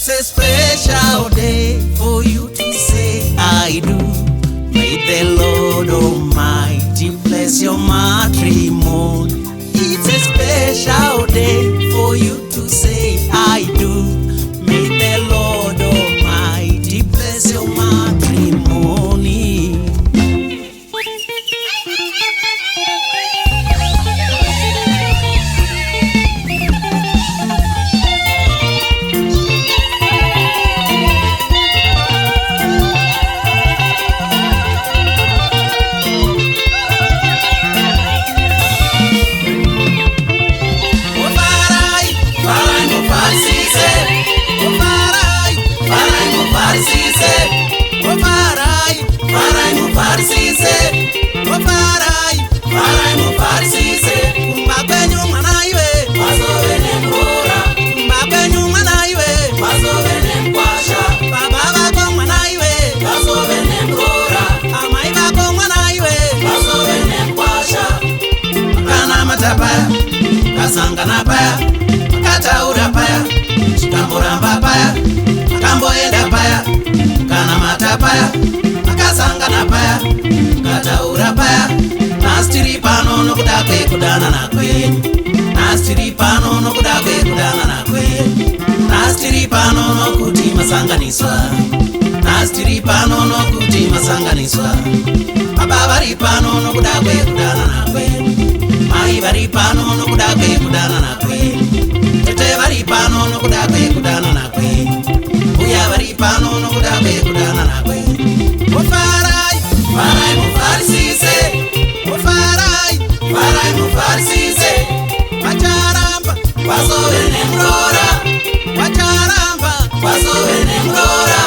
It's a special day for you to say I do. May the Lord Almighty bless your matrimony. It's a special day for you to say I do. May the Lord Almighty bless your matrimony. Kasangana paya, makataura paya, chikamboramba paya, makamboenda paya, kana mata paya, makasangana paya, makataura paya. Nastiri pano nokuda kudana na kwenyu, nastiri pano nokuda kudana na kwenyu, nastiri pano nokuti masanganiswa, nastiri pano nokuti masanganiswa. Baba vari pano nokuda kudana na kwenyu, mai vari pano nokuda kudana na kwenyu, tete vari pano nokuda kudana na kwenyu, uya vari pano nokuda kudana na kwenyu. Ofarai, farai mufarisise, ofarai, farai mufarisise. Wacharamba, wazove nemrora, wacharamba, wazove nemrora.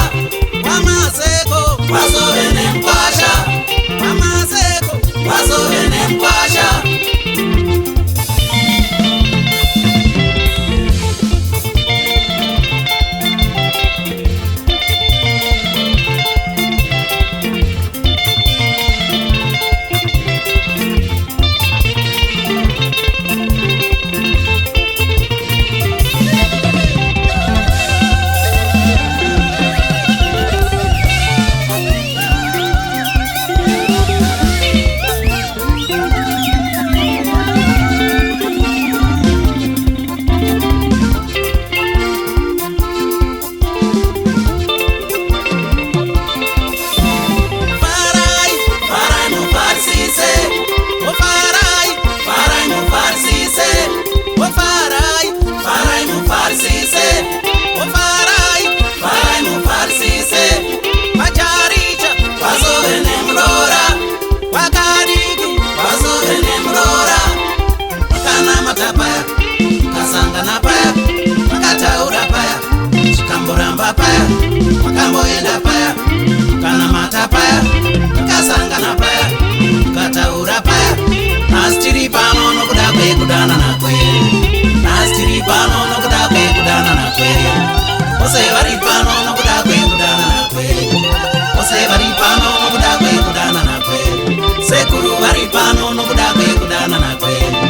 Wamaseko, wazove nemkwasha, wamaseko, wazove nemkwasha. Kasangana paya, makataura paya, chikamboramba paya, makamboenda paya, kana mata paya, kasangana paya, makataura paya. Nastiri pano nokuda kudana na kwenyu, nastiri pano nokuda kudana na kwenyu, ose vari pano nokuda kudana na kwenyu, ose vari pano nokuda kudana na kwenyu, sekuru vari pano nokuda kudana na kwenyu,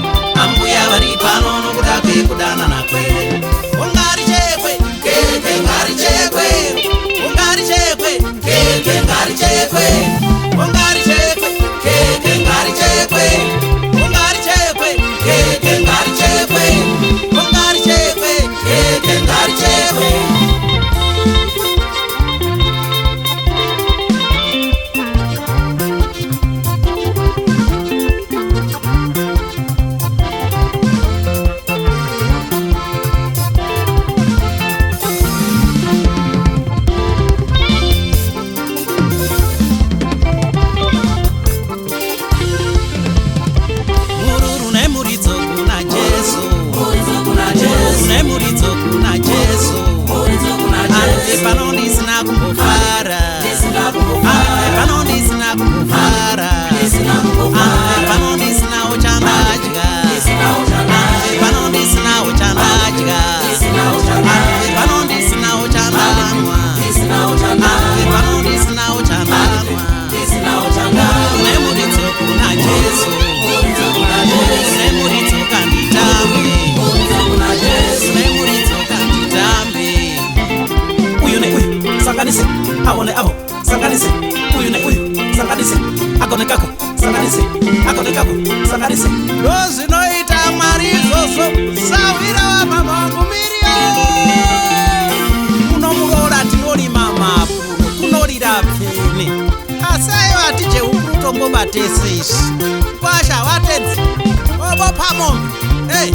ambuya vari pano nokuda kudana na kwenyu. Ungari chekwe, keke ngari chekwe, ungari chekwe, keke ngari chekwe, ungari chekwe, keke ngari chekwe, ungari chekwe, keke ngari chekwe, ungari chekwe, keke ngari chekwe. sanganise, aone avo, sanganise, uyu ne uyu, sanganise, agone kako, sanganise, agone kako, sanganise. Dozinoita Mwari izvozvo, sawira wamamangu mirio. Munomurora tinorima mapuno, kunorira pfene. Asai vati cheukutombo batesesi. Kwasha watedzi, obo pamombe. Hey.